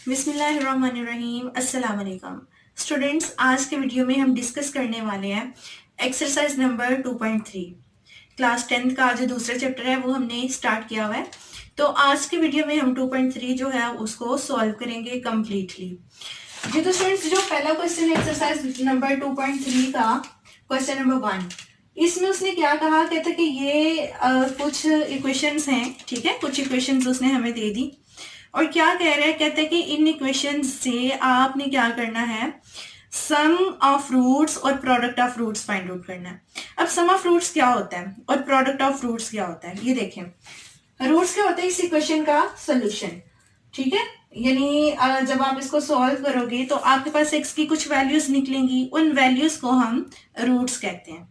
बिस्मिल्लाहिर्रहमानिर्रहीम अस्सलाम वालेकुम स्टूडेंट्स। आज के वीडियो में हम डिस्कस करने वाले हैं एक्सरसाइज नंबर 2.3। क्लास 10th का जो दूसरा चैप्टर है वो हमने स्टार्ट किया हुआ है। तो आज के वीडियो में हम 2.3 जो है उसको सॉल्व करेंगे कम्प्लीटली। जी तो स्टूडेंट्स, जो पहला क्वेश्चन है एक्सरसाइज नंबर 2.3 का क्वेश्चन नंबर 1, इसमें उसने क्या कहा, कहता कि ये कुछ इक्वेशंस हैं, ठीक है, कुछ इक्वेशंस उसने हमें दे दी और क्या कह रहा है, कहते हैं कि इन इक्वेशंस से आपने क्या करना है, सम ऑफ रूट्स और product of roots find out करना है। अब सम ऑफ रूट्स क्या होता है और प्रोडक्ट ऑफ रूट्स क्या होता है, ये देखें। रूट्स क्या होता है इस इक्वेशन का सोल्यूशन, ठीक है, यानी जब आप इसको सॉल्व करोगे तो आपके पास एक्स की कुछ वैल्यूज निकलेंगी, उन वैल्यूज को हम रूट्स कहते हैं।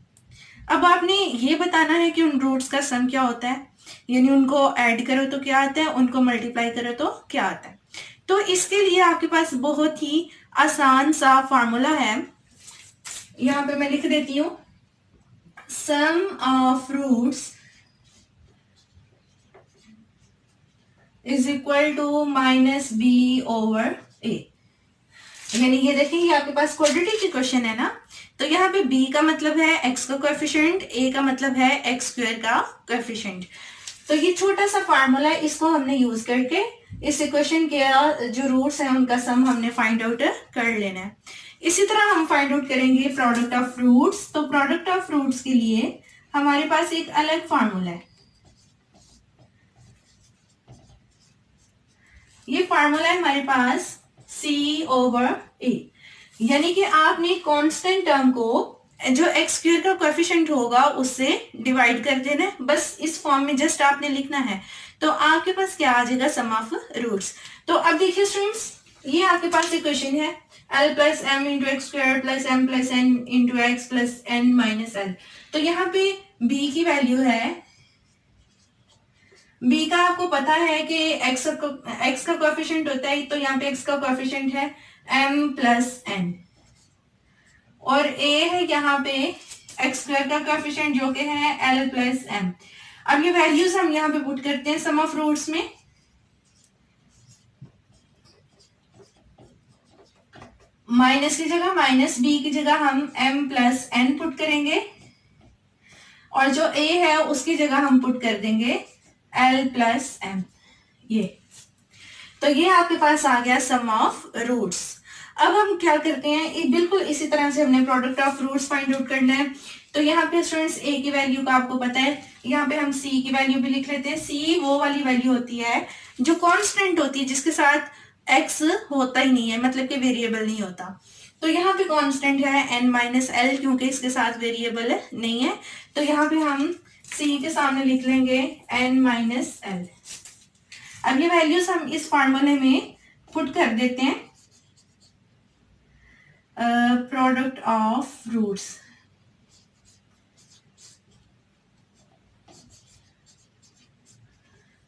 अब आपने ये बताना है कि उन रूट्स का सम क्या होता है, यानी उनको ऐड करो तो क्या आता है, उनको मल्टीप्लाई करो तो क्या आता है। तो इसके लिए आपके पास बहुत ही आसान सा फॉर्मूला है, यहां पे मैं लिख देती हूं, sum of roots is equal to minus B over A. यानी ये देखिए, ये आपके पास क्वाड्रेटिक इक्वेशन है ना, तो यहाँ पे b का मतलब है x का कोएफिशिएंट, a का मतलब है x स्क्वायर का कोएफिशिएंट। तो ये छोटा सा फार्मूला है, इसको हमने यूज करके इस इक्वेशन के जो रूट्स हैं उनका सम हमने फाइंड आउट कर लेना है। इसी तरह हम फाइंड आउट करेंगे प्रोडक्ट ऑफ रूट्स। तो प्रोडक्ट ऑफ रूट्स के लिए हमारे पास एक अलग फार्मूला है, ये फार्मूला है हमारे पास c ओवर a, यानी कि आपने कांस्टेंट टर्म को जो एक्स स्क्वायर का कोएफिशिएंट होगा उससे डिवाइड कर देना है, बस इस फॉर्म में जस्ट आपने लिखना है। तो आपके पास क्या आ जाएगा, सम ऑफ रूट्स। तो अब देखिए स्टूडेंट्स, ये आपके पास इक्वेशन है l plus m into x square plus m plus n into x plus n minus l. तो यहाँ पे b की वैल्यू है, b का आपको पता है कि x का कोएफिशिएंट होता है, तो यहाँ पे x का कोएफिशिएंट है m प्लस एन, और a है यहाँ पे एक्स स्क्वायर का कोएफिशिएंट जो कि है l प्लस एम। अब ये वैल्यूज हम यहाँ पे पुट करते हैं सम ऑफ रूट्स में। माइनस की जगह, माइनस b की जगह हम m प्लस एन पुट करेंगे, और जो a है उसकी जगह हम पुट कर देंगे l प्लस एम। ये तो ये आपके पास आ गया सम ऑफ रूट्स। अब हम क्या करते हैं, बिल्कुल इसी तरह से हमने product of roots find out करना है। तो यहाँ पे स्टूडेंट्स a की वैल्यू का आपको पता है, यहाँ पे हम c की वैल्यू भी लिख लेते हैं। c वो वाली वैल्यू होती है जो कांस्टेंट होती है, जिसके साथ x होता ही नहीं है, मतलब कि वेरिएबल नहीं होता। तो यहाँ पे कांस्टेंट है n माइनस एल, क्योंकि इसके साथ वेरिएबल नहीं है, तो यहाँ पे हम c के सामने लिख लेंगे n माइनस एल। अब ये वैल्यूज हम इस फॉर्मूले में पुट कर देते हैं, प्रोडक्ट ऑफ रूट्स।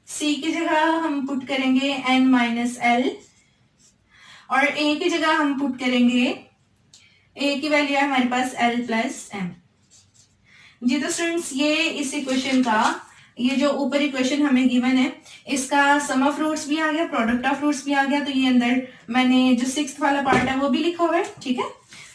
c की जगह हम पुट करेंगे n माइनस एल, और a की जगह हम पुट करेंगे, a की वैल्यू है हमारे पास l प्लस एम। जी तो स्टूडेंट्स, ये इस इक्वेशन का, ये जो ऊपर इक्वेशन हमें गिवन है, इसका सम ऑफ रूट्स भी आ गया, प्रोडक्ट ऑफ रूट्स भी आ गया। तो ये अंदर मैंने जो 6th वाला पार्ट है वो भी लिखा हुआ है, ठीक है,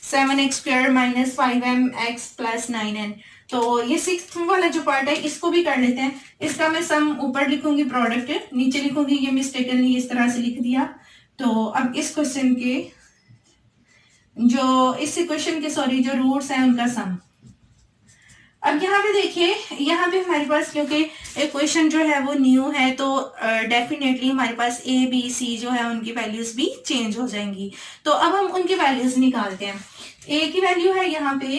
7x square minus 5mx plus 9n। तो ये 6th वाला जो पार्ट है इसको भी कर लेते हैं। इसका मैं सम ऊपर लिखूंगी, प्रोडक्ट नीचे लिखूंगी, ये मिस्टेकनली इस तरह से लिख दिया। तो अब इस क्वेश्चन के जो इस इक्वेशन के सॉरी जो रूट्स हैं उनका सम। अब यहाँ पे देखिए, यहाँ पे हमारे पास क्योंकि इक्वेशन जो है वो न्यू है, तो डेफिनेटली हमारे पास a b c जो है उनकी वैल्यूज भी चेंज हो जाएंगी। तो अब हम उनकी वैल्यूज निकालते हैं। a की वैल्यू है यहाँ पे,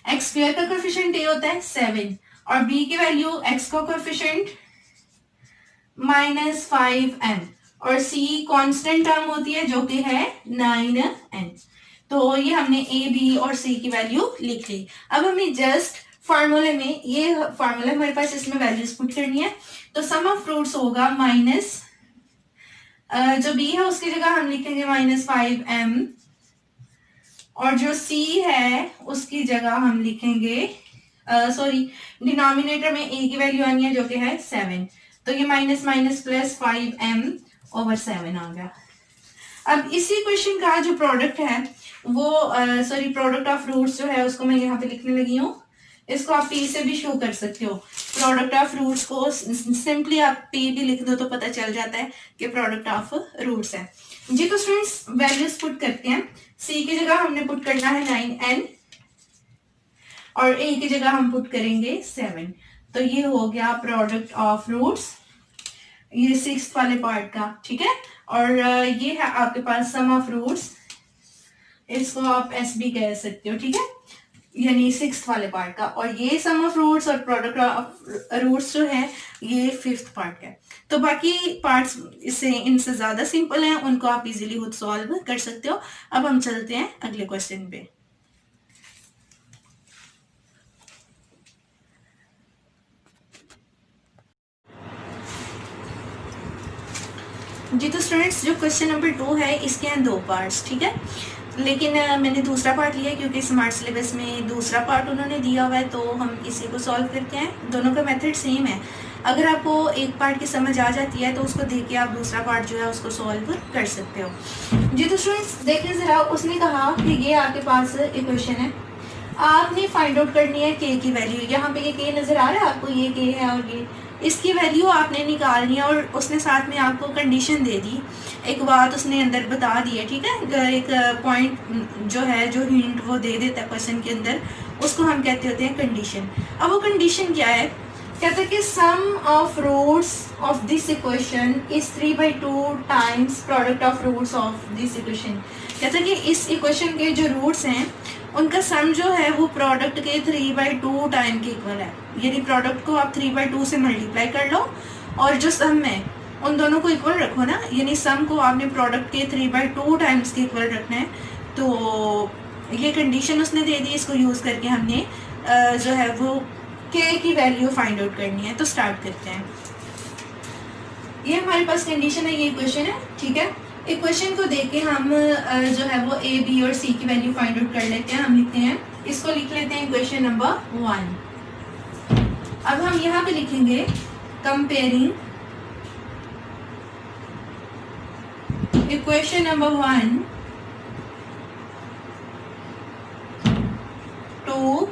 एक्स स्क्वायर का कोएफिशिएंट a होता है 7, और b की वैल्यू x का कोएफिशिएंट माइनस 5m, और c कांस्टेंट टर्म होती है जो कि है 9n। तो ये हमने a b और c की वैल्यू लिख ली। अब हमें जस्ट फार्मूले में, ये फार्मूला हमारे पास, इसमें वैल्यूज पुट करनी है। तो सम ऑफ रूट्स होगा माइनस, जो b है उसकी जगह हम लिखेंगे माइनस 5m, और जो c है उसकी जगह हम लिखेंगे, सॉरी, डिनोमिनेटर में a की वैल्यू आनी है जो कि है 7। तो ये minus minus plus 5m, over 7 आ गया। अब इसी क्वेश्चन का जो प्रोडक्ट है वो सॉरी प्रोडक्ट ऑफ रूट्स जो है उसको मैं यहाँ पे लिखने लगी हूँ। इसको आप पी से भी शो कर सकते हो। प्रोडक्ट ऑफ रूट्स को सिंपली आप पी भी लिख दो तो पता चल जाता है कि प्रोडक्ट ऑफ रूट्स है जी। तो स्टूडेंट्स वैल्यूज पुट करते हैं। सी की जगह हमने पुट करना है 9n और ए की जगह हम पुट करेंगे 7। तो ये हो गया प्रोडक्ट ऑफ रूट्स, ये 6th वाले पार्ट का, ठीक है। और ये है आपके पास सम ऑफ रूट्स, इसको आप एस भी कह सकते हो, ठीक है, यानी 6th वाले पार्ट का। और ये सम ऑफ रूट्स और प्रोडक्ट ऑफ रूट्स जो है ये 5th पार्ट का है। तो बाकी पार्ट्स इससे इनसे ज्यादा सिंपल हैं, उनको आप इजीली खुद सॉल्व कर सकते हो। अब हम चलते हैं अगले क्वेश्चन पे। जी तो स्टूडेंट्स जो क्वेश्चन नंबर 2 है इसके हैं 2 पार्ट्स, ठीक है, लेकिन मैंने दूसरा पार्ट लिया क्योंकि स्मार्ट सिलेबस में दूसरा पार्ट उन्होंने दिया हुआ है, तो हम इसी को सॉल्व करते हैं। दोनों का मेथड सेम है। अगर आपको एक पार्ट की समझ आ जाती है तो उसको देख के आप दूसरा पार्ट जो है उसको सॉल्व कर सकते हो। जी तो स्टूडेंट्स देखिए जरा, उसने कहा कि ये आपके पास इक्वेशन है, आपने फाइंड आउट करनी है के की वैल्यू। यहाँ पे ये के नजर आ रहा है आपको, ये के है और ये इसकी वैल्यू आपने निकालनी है। और उसने साथ में आपको कंडीशन दे दी, एक बात उसने अंदर बता दी है, ठीक है, एक पॉइंट जो है, जो हिंट वो दे देता है क्वेश्चन के अंदर, उसको हम कहते होते हैं कंडीशन। अब वो कंडीशन क्या है, कहता है कि sum of roots of this equation is 3/2 times product of roots of this equation. कहता है कि इस इक्वेशन के जो रूट्स हैं उनका सम जो है वो प्रोडक्ट के 3/2 टाइम के इक्वल है। यानी प्रोडक्ट को आप 3/2 से मल्टीप्लाई कर लो और जो सम है उन दोनों को इक्वल रखो ना, यानी सम को आपने प्रोडक्ट के 3/2 टाइम्स के इक्वल रखना है। तो ये कंडीशन उसने दे दी, इसको यूज करके हमने जो है वो के की वैल्यू फाइंड आउट करनी है। तो स्टार्ट करते हैं। ये हमारे पास कंडीशन है, ये इक्वेशन है, ठीक है। इक्वेशन को देख के हम जो है वो ए बी और सी की वैल्यू फाइंड आउट कर लेते हैं। हम लिखते हैं, इसको लिख लेते हैं इक्वेशन नंबर 1। अब हम यहाँ पे लिखेंगे comparing equation number 1 to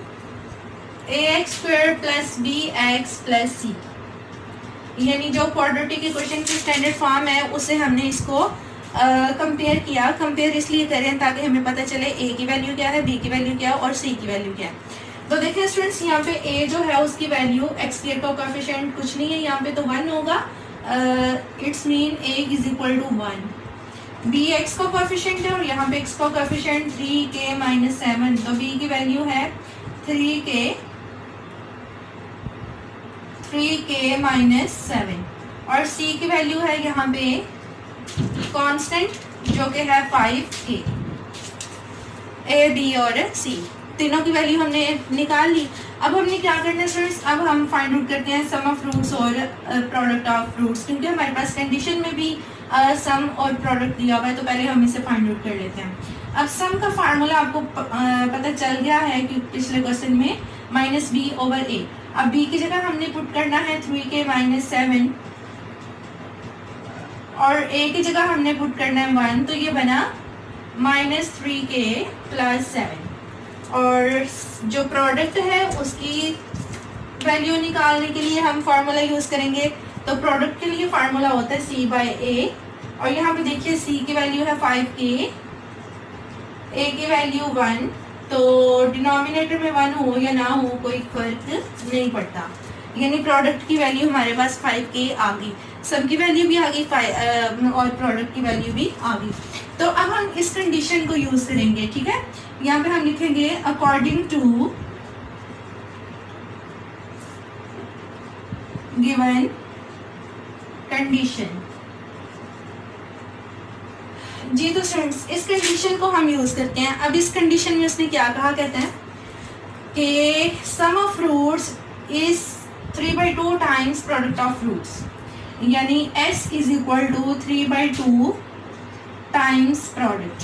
ax² + bx + c, यानी जो क्वाड्रेटिक इक्वेशन की स्टैंडर्ड फॉर्म है उसे हमने इसको कंपेयर किया। कंपेयर इसलिए करें ताकि हमें पता चले ए की वैल्यू क्या है, बी की वैल्यू क्या है और सी की वैल्यू क्या है। तो देखिए स्टूडेंट्स, यहाँ पे ए जो है उसकी वैल्यू एक्स के कोएफिशिएंट कुछ नहीं है, यहाँ पे तो 1 होगा, it's mean a is equal to 1। B x का कोएफिशिएंट है और यहाँ पे एक्स का कोएफिशिएंट 3k - 7, तो बी की वैल्यू है 3k - 7 और सी की वैल्यू है यहाँ पे कांस्टेंट जो कि है 5k। ए बी और सी तीनों की वैल्यू हमने निकाल ली। अब हमने क्या करना है स्टूडेंट्स, अब हम फाइंड आउट करते हैं सम ऑफ रूट्स और प्रोडक्ट ऑफ रूट्स, क्योंकि हमारे पास कंडीशन में भी सम और प्रोडक्ट दिया हुआ है, तो पहले हम इसे फाइंड आउट कर लेते हैं। अब सम का फार्मूला आपको पता चल गया है कि पिछले क्वेश्चन में -b/a। अब b की जगह हमने पुट करना है 3k - 7 और a की जगह हमने पुट करना है 1, तो ये बना -3k + 7। और जो प्रोडक्ट है उसकी वैल्यू निकालने के लिए हम फार्मूला यूज करेंगे। तो प्रोडक्ट के लिए फार्मूला होता है c/a और यहाँ पे देखिए c की वैल्यू है 5k, a की वैल्यू 1, तो डिनोमिनेटर में 1 हो या ना हो कोई फर्क नहीं पड़ता, यानी प्रोडक्ट की वैल्यू हमारे पास 5k आ गई, सब की वैल्यू भी आ गई और प्रोडक्ट की वैल्यू भी आ गई। तो अब हम इस कंडीशन को यूज करेंगे, ठीक है। यहाँ पे हम लिखेंगे अकॉर्डिंग टू गिवन कंडीशन। जी तो स्टूडेंट्स, इस कंडीशन को हम यूज करते हैं। अब इस कंडीशन में उसने क्या कहा, कहते हैं कि sum of roots is 3/2 times product of roots, यानी s is equal to 3/2 times product.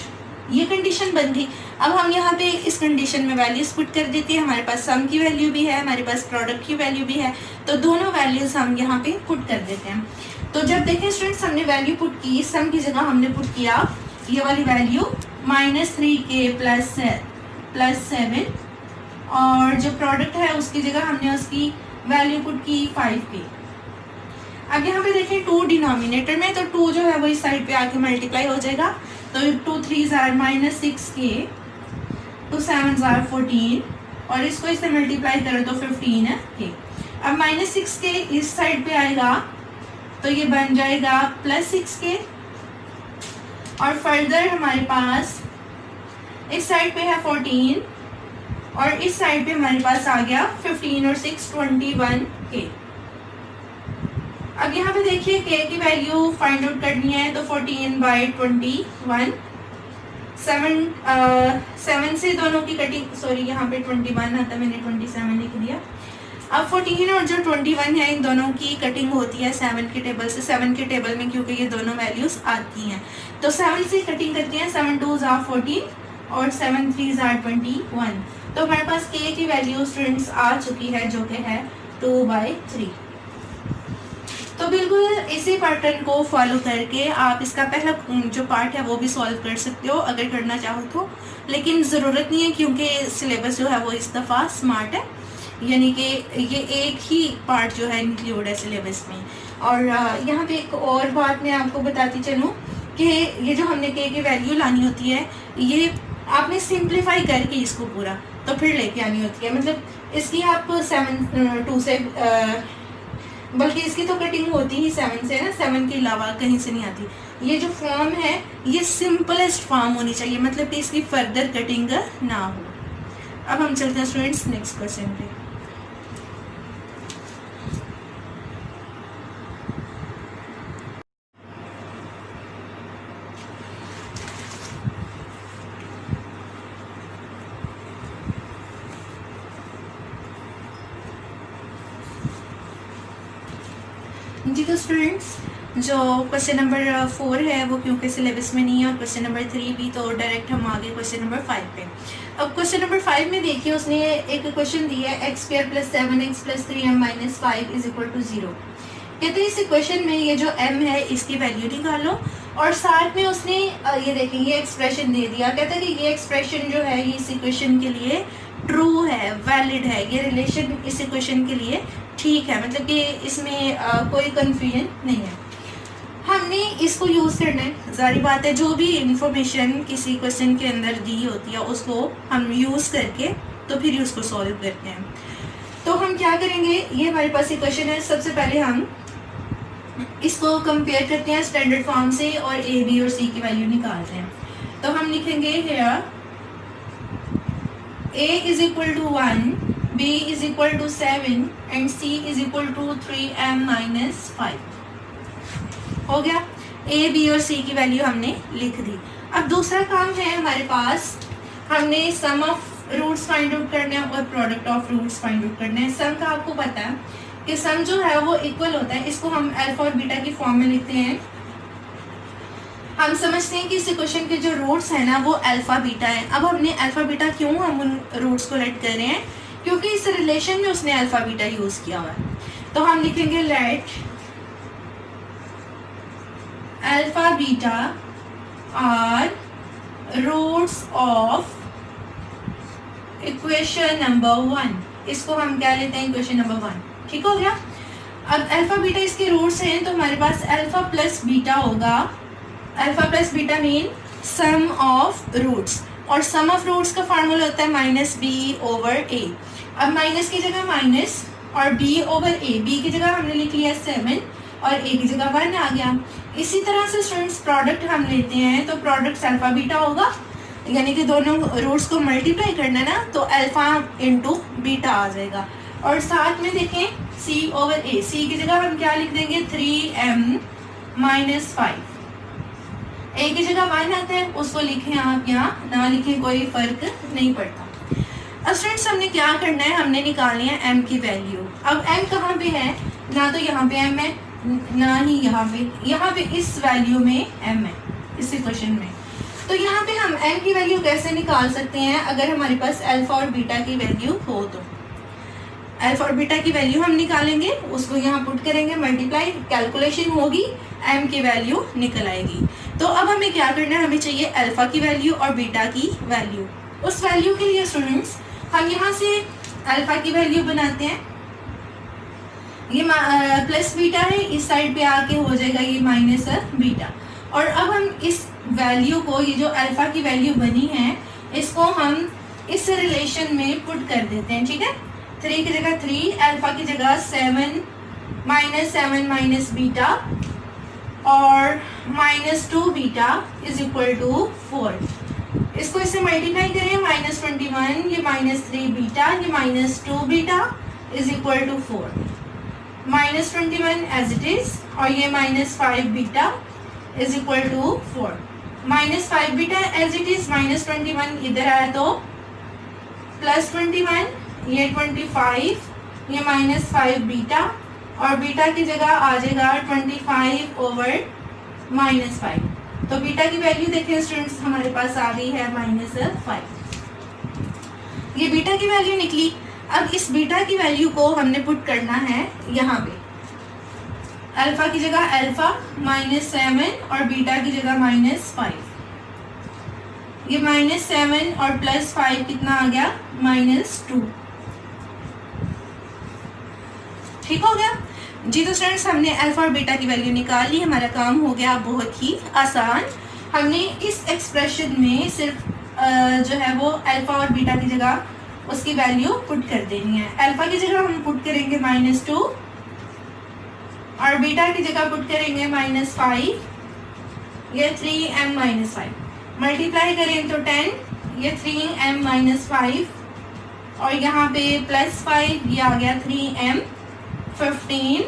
ये कंडीशन बन गई। अब हम यहाँ पे इस कंडीशन में वैल्यूज पुट कर देते हैं। हमारे पास सम की वैल्यू भी है, हमारे पास प्रोडक्ट की वैल्यू भी है, तो दोनों वैल्यूज हम यहाँ पे पुट कर देते हैं। तो जब देखें स्टूडेंट्स हमने वैल्यू पुट की, सम की जगह हमने पुट किया ये वाली वैल्यू -3k प्लस 7, और जो प्रोडक्ट है उसकी जगह हमने उसकी वैल्यू पुट की 5k। अब यहाँ पे देखें 2 डिनोमिनेटर में, तो 2 जो है वो इस साइड पे आके मल्टीप्लाई हो जाएगा, तो 2 3s are -6k, 2 7s are 14, और इसको इससे मल्टीप्लाई करें तो 15 है k। अब -6k इस साइड पे आएगा तो ये बन जाएगा +6k, और फर्दर हमारे पास इस साइड पे है 14 और इस साइड पे हमारे पास आ गया 15 और 6 21k। अब यहाँ पे देखिए k की वैल्यू फाइंड आउट करनी है, तो 14/21, 7 से दोनों की कटिंग, सॉरी यहाँ पे 21 आता, मैंने 27 लिख दिया। अब 14 और जो 21 है इन दोनों की कटिंग होती है 7 के टेबल से, 7 के टेबल में क्योंकि ये दोनों वैल्यूज आती हैं, तो 7 से कटिंग करती हैं, 7 2s are 14 और 7 3s are 21। तो हमारे पास k की वैल्यू स्टूडेंट्स आ चुकी है जो कि है 2/3। तो बिल्कुल इसी पैटर्न को फॉलो करके आप इसका पहला जो पार्ट है वो भी सॉल्व कर सकते हो अगर करना चाहो तो, लेकिन ज़रूरत नहीं है क्योंकि सिलेबस जो है वो इस दफ़ा स्मार्ट है, यानी कि ये एक ही पार्ट जो है इंक्लूड है सिलेबस में। और यहाँ पे एक और बात मैं आपको बताती चलूँ कि ये जो हमने k की वैल्यू लानी होती है ये आपने सिंप्लीफाई करके इसको पूरा तो फिर लेके आनी होती है, मतलब इसकी आप 2 से बल्कि इसकी तो कटिंग होती ही 7 से है ना, 7 के अलावा कहीं से नहीं आती। ये जो फॉर्म है ये सिंपलेस्ट फॉर्म होनी चाहिए, मतलब कि इसकी फर्दर कटिंग ना हो। अब हम चलते हैं स्टूडेंट्स नेक्स्ट क्वेश्चन पे। जी तो स्टूडेंट्स जो क्वेश्चन नंबर 4 है वो क्योंकि सिलेबस में नहीं है और क्वेश्चन नंबर 3 भी, तो डायरेक्ट हम आगे क्वेश्चन नंबर 5 पे। अब क्वेश्चन नंबर 5 में देखिए उसने एक क्वेश्चन दिया है x² + 7x + 3m - 5 = 0। कहते हैं इस इक्वेशन में ये जो m है इसकी वैल्यू निकालो, और साथ में उसने ये देखें ये एक्सप्रेशन दे दिया। कहता है कि ये एक्सप्रेशन जो है ये इस इक्वेशन के लिए ट्रू है, वैलिड है, ये रिलेशन इस इक्वेशन के लिए ठीक है, मतलब कि इसमें कोई कंफ्यूजन नहीं है। हमने इसको यूज़ करना है, जारी बात है जो भी इंफॉर्मेशन किसी क्वेश्चन के अंदर दी होती है उसको हम यूज़ करके तो फिर उसको सॉल्व करते हैं। तो हम क्या करेंगे, ये हमारे पास इक्वेशन है, सबसे पहले हम इसको कंपेयर करते हैं स्टैंडर्ड फॉर्म से और a, b और c की वैल्यू निकालते हैं। तो हम लिखेंगे here a = 1, b = 7 and c = 3m - 5। हो गया, a, b और c की वैल्यू हमने लिख दी। अब दूसरा काम है हमारे पास, हमने sum of roots find out करना है और product of roots find out करना है। सम का आपको पता है कि सम जो है वो इक्वल होता है, इसको हम अल्फा और बीटा की फॉर्म में लिखते हैं। हम समझते हैं कि इस इक्वेशन के जो रूट्स हैं ना वो अल्फा बीटा है। अब हमने अल्फा बीटा क्यों हम उन रूट्स को लेट कर रहे हैं, क्योंकि इस रिलेशन में उसने अल्फा बीटा यूज किया हुआ है। तो हम लिखेंगे let alpha beta are roots of equation number 1। इसको हम क्या लेते हैं, इक्वेशन नंबर 1। ठीक हो गया। अब अल्फा बीटा इसके रूट्स हैं, तो हमारे पास अल्फा प्लस बीटा होगा। Alpha plus beta mean sum of roots, और सम ऑफ रूट्स का फार्मूला होता है -b/a। अब माइनस की जगह माइनस और b/a, b की जगह हमने लिख लिया 7 और a की जगह 1 आ गया। इसी तरह से स्टूडेंट्स प्रोडक्ट हम लेते हैं, तो प्रोडक्ट अल्फा बीटा होगा, यानी कि दोनों रूट्स को मल्टीप्लाई करना ना, तो अल्फा इंटू बीटा आ जाएगा। और साथ में देखें c/a, c की जगह हम क्या लिख देंगे 3m - 5। a की जगह 1 आता है, उसको लिखें आप यहाँ ना लिखें, कोई फर्क नहीं पड़ता। अब स्टूडेंट्स हमने क्या करना है, हमने निकालनी है m की वैल्यू। अब m कहाँ पे है, ना तो यहाँ पे m है ना ही यहाँ पे इस वैल्यू में m है इस इक्वेशन में। तो यहाँ पे हम m की वैल्यू कैसे निकाल सकते हैं, अगर हमारे पास अल्फा और बीटा की वैल्यू हो तो अल्फा और बीटा की वैल्यू हम निकालेंगे, उसको यहाँ पुट करेंगे, मल्टीप्लाई, कैलकुलेशन होगी, एम की वैल्यू निकल आएगी। तो अब हमें क्या करना है, हमें चाहिए अल्फा की वैल्यू और बीटा की वैल्यू। उस वैल्यू के लिए स्टूडेंट्स हम यहाँ से अल्फा की वैल्यू बनाते हैं, ये प्लस बीटा है, इस साइड पे आके हो जाएगा ये माइनस बीटा। और अब हम इस वैल्यू को, ये जो अल्फा की वैल्यू बनी है, इसको हम इस रिलेशन में पुट कर देते हैं, ठीक है। 3 की जगह 3, अल्फा की जगह 7 माइनस बीटा और -2 बीटा इज इक्वल टू 4। इसको इससे मल्टीप्लाई करें, -21, ये -3 बीटा, ये -2 beta is equal to 4। -21 as it is, और ये -5 beta is equal to 4। -5 beta as it is, -21 इधर आया तो +21, ये 25, ये -5 बीटा, और बीटा की जगह आ जाएगा 25/5। तो बीटा की वैल्यू देखिए स्टूडेंट्स हमारे पास आ गई है -5। ये बीटा की वैल्यू निकली। अब इस बीटा की वैल्यू को हमने पुट करना है यहाँ पे, अल्फा की जगह अल्फा -7 और बीटा की जगह -5। ये -7 और +5 कितना आ गया, -2। ठीक हो गया जी। तो स्टूडेंट्स हमने अल्फा और बीटा की वैल्यू निकाल ली, हमारा काम हो गया बहुत ही आसान। हमने इस एक्सप्रेशन में सिर्फ जो है वो अल्फा और बीटा की जगह उसकी वैल्यू पुट कर देनी है। अल्फा की जगह हम पुट करेंगे -2 और बीटा की जगह पुट करेंगे -5, ये 3m-5। मल्टीप्लाई करें तो 10, ये 3m-5 और यहाँ पे +5, ये आ गया 3m-15।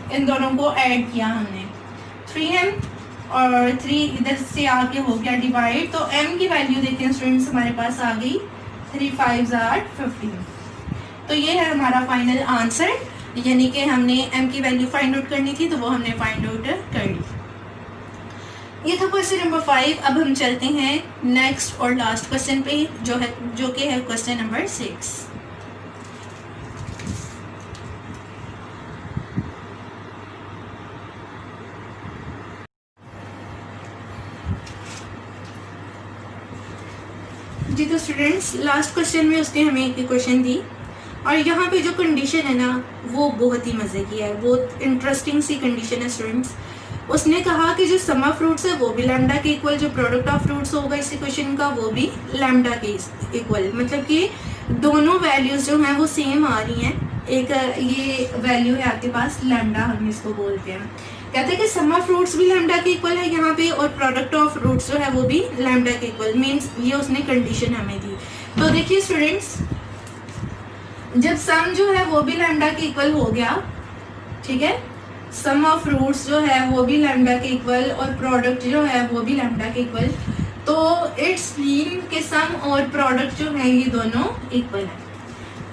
इन दोनों को ऐड किया हमने, 3m और 3 इधर से आके हो गया डिवाइड, तो m की वैल्यू देखिए स्टूडेंट्स हमारे पास आ गई 3 5 15। तो ये है हमारा फाइनल आंसर, यानी कि हमने m की वैल्यू फाइंड आउट करनी थी तो वो हमने फाइंड आउट कर ली। ये था क्वेश्चन नंबर 5। अब हम चलते हैं नेक्स्ट और लास्ट क्वेश्चन पे, जो कि है क्वेश्चन नंबर 6। जी तो स्टूडेंट्स लास्ट क्वेश्चन में उसने हमें एक क्वेश्चन दी, और यहाँ पे जो कंडीशन है ना वो बहुत ही मज़े की है, बहुत इंटरेस्टिंग सी कंडीशन है स्टूडेंट्स। उसने कहा कि जो सम ऑफ फ्रूट्स है वो भी लैम्डा के इक्वल, जो प्रोडक्ट ऑफ फ्रूट्स होगा इस इक्वेशन का वो भी लैम्डा के इक्वल, मतलब कि दोनों वैल्यूज जो हैं वो सेम आ रही हैं। एक ये वैल्यू है आपके पास लैम्डा, हम इसको बोलते हैं। कहते हैं कि सम ऑफ फ्रूट्स भी लैम्डा के इक्वल है यहाँ पे, और प्रोडक्ट ऑफ फ्रूट्स जो है वो भी लैम्डा के इक्वल, मीन्स ये उसने कंडीशन हमें दी। तो देखिए स्टूडेंट्स, जब सम जो है वो भी लैम्डा के इक्वल हो गया, ठीक है, सम ऑफ फ्रूट्स जो है वो भी लैम्डा के इक्वल और प्रोडक्ट जो है वो भी लैम्डा के इक्वल, तो इट्स मीन के सम और प्रोडक्ट जो है ये दोनों इक्वल है।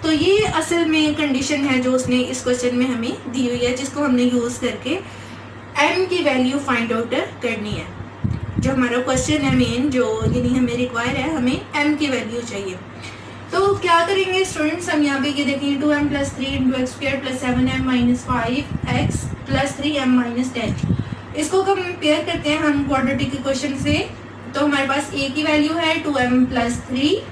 तो ये असल में कंडीशन है जो उसने इस क्वेश्चन में हमें दी हुई है, जिसको हमने यूज करके m की वैल्यू फाइंड आउट करनी है। जो हमारा क्वेश्चन है मेन, जो यानी हमें रिक्वायर है, हमें m की वैल्यू चाहिए। तो क्या करेंगे स्टूडेंट्स, हम यहाँ पे ये देखेंगे 2m + 3 × x² + 7m - 5x + 3m - 10। इसको कंपेयर करते हैं हम क्वाड्रेटिक इक्वेशन से। तो हमारे पास a की वैल्यू है 2m + 3,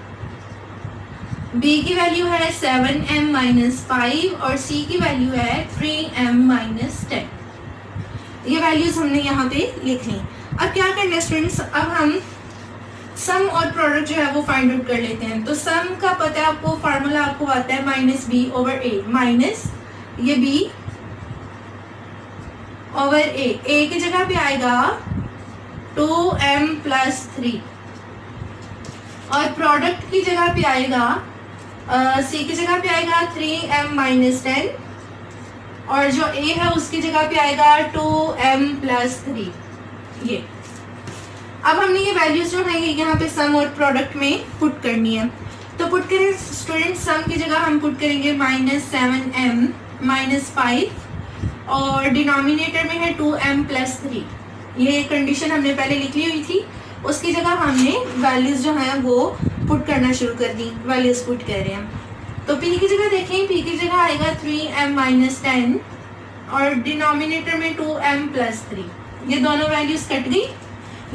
b की वैल्यू है 7m - 5 और c की वैल्यू है 3m - 10। ये वैल्यूज हमने यहाँ पे लिख ली। अब क्या करना है स्टूडेंट्स, अब हम सम और प्रोडक्ट जो है वो फाइंड आउट कर लेते हैं। तो सम का पता है आपको, फार्मूला आपको आता है -b/a, माइनस ये b ओवर a की जगह पे आएगा 2m + 3 और प्रोडक्ट की जगह पे आएगा c की जगह पे आएगा 3m - 10 और जो a है उसकी जगह पे आएगा 2m + 3। ये अब हमने ये वैल्यूज जो है यहाँ पे सम और प्रोडक्ट में पुट करनी है। तो पुट करें स्टूडेंट, सम की जगह हम पुट करेंगे -7m - 5 और डिनोमिनेटर में है 2m + 3। ये कंडीशन हमने पहले लिख ली हुई थी, उसकी जगह हमने वैल्यूज जो है वो पुट करना शुरू कर दी। वैल्यूज पुट कर रहे हैं, तो p की जगह देखें, p की जगह आएगा 3m माइनस 10 और डिनोमिनेटर में 2m प्लस 3, ये दोनों वैल्यूज कट गई।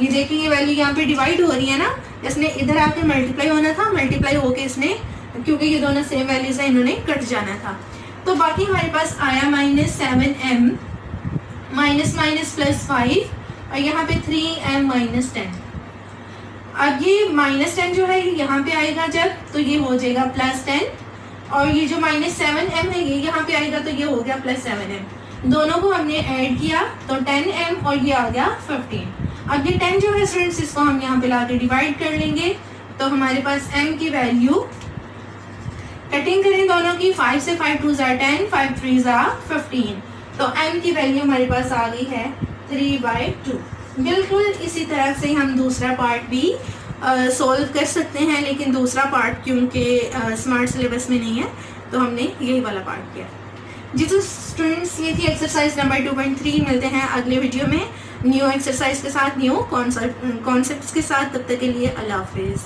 ये देखिए ये वैल्यू यहाँ पे डिवाइड हो रही है ना, इसने इधर आके मल्टीप्लाई होना था, मल्टीप्लाई होके इसने, क्योंकि ये दोनों सेम वैल्यूज है, इन्होंने कट जाना था। तो बाकी हमारे पास आया minus 7m minus minus plus 5 और यहाँ पे 3m माइनस 10। अब ये माइनस 10 जो है यहाँ पे आएगा जब, तो ये हो जाएगा प्लस 10 और ये जो माइनस 7m है ये यहाँ पे आएगा, तो ये हो गया प्लस 7m। दोनों को हमने ऐड किया तो 10m और ये आ गया 15। अब ये 10 जो है स्टूडेंट्स, इसको हम यहाँ पे लाके डिवाइड कर लेंगे, तो हमारे पास m की वैल्यू, कटिंग करें दोनों की, 5 से 5 2 ज़ा 10, 5 3 ज़ा 15, तो m की वैल्यू हमारे पास आ गई है 3/2। बिल्कुल इसी तरह से हम दूसरा पार्ट भी सॉल्व कर सकते हैं, लेकिन दूसरा पार्ट क्योंकि स्मार्ट सिलेबस में नहीं है तो हमने यही वाला पार्ट किया। जी तो स्टूडेंट्स, ये थी एक्सरसाइज नंबर 2.3। मिलते हैं अगले वीडियो में न्यू एक्सरसाइज के साथ, न्यू कॉन्सेप्ट्स के साथ। तब तक के लिए अल्लाह हाफिज़।